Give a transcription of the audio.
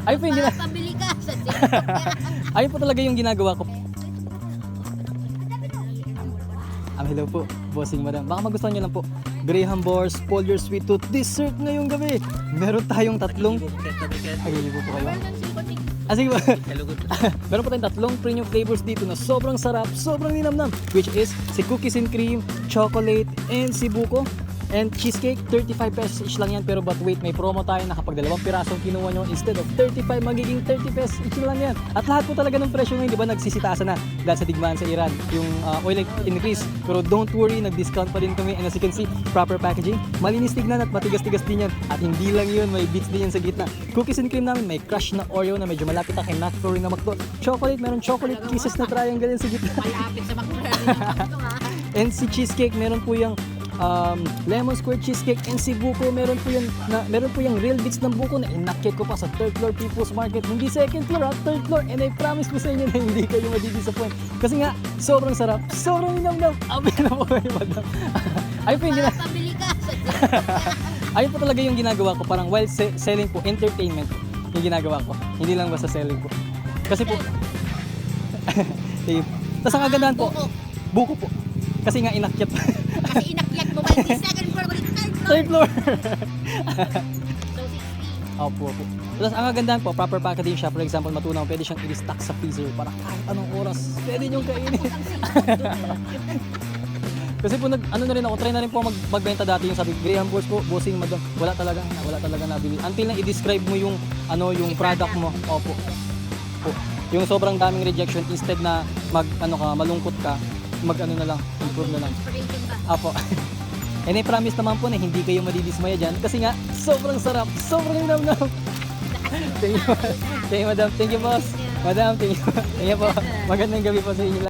Ayun po yung Pabili ka sa ayun po talaga yung ginagawa ko. Hello po, bossing madam. Baka magustuhan nyo lang po. Graham Bars, Polier Sweet Tooth, dessert ngayong gabi. Meron tayong tatlong... Ay, libo po kayo. Sige ba? Meron po tayong tatlong premium flavors dito na sobrang sarap, sobrang ninamnam. Which is si cookies and cream, chocolate, and si buko. And cheesecake, 35 pesos each lang yan. Pero but wait, may promo tayo na kapag 2 pirasong kinuha nyo, instead of 35, magiging 30 pesos each lang yan. At lahat po talaga ng presyo ngayon, di ba, nagsisitaasa na dahil sa digmaan sa Iran, yung oil increase. Pero don't worry, nag-discount pa din kami. And as you can see, proper packaging, malinis tignan at matigas-tigas din yan. At hindi lang yun, may bits din yan sa gitna. Cookies and cream namin, may crush na Oreo na medyo malapit na kay McFlurry na McDo. Chocolate, meron chocolate kisses na triangle yan sa gitna. malapit sa McFlurry. And si cheesecake, meron po yung lemon square cheesecake, and si buko, meron po yung real bits ng buko na inakyat ko pa sa 3rd floor People's Market. Hindi 2nd floor, 3rd floor. And I promise po sa inyo na hindi kayo madidisappoint. Kasi nga, sobrang sarap, sobrang ninamnam. Abi na po kayo, madam. Ayun po yung Pabili ka sa ayun po talaga yung ginagawa ko. Parang while selling po, entertainment yung ginagawa ko. Hindi lang basta selling po. Kasi po, tapos ang kagandahan po, buko po. Kasi nga inakyat. Kasi inakyat mo ba? Hindi 2nd floor, kundi 3rd floor. So 60. Opo. Tapos ang kagandahan po, proper packaging siya. For example, matunaw, pwede siyang i-restock sa freezer para kahit anong oras, pwede niyong kainin. Kasi po, ano na rin ako, try na rin po magbenta dati yung sabi, Graham Bars po, bossing madam, wala talaga nabili. Until na i-describe mo yung, yung product mo. Opo. Yung sobrang daming rejection, instead na malungkot ka, na lang, improve na lang. Inspiration ba? Apo. And I promise naman po na hindi kayo madidismaya dyan kasi nga, sobrang sarap, sobrang ninamnam. Thank you, madam. Thank you, boss. Madam, thank you. Thank you po. Magandang gabi po sa inyo.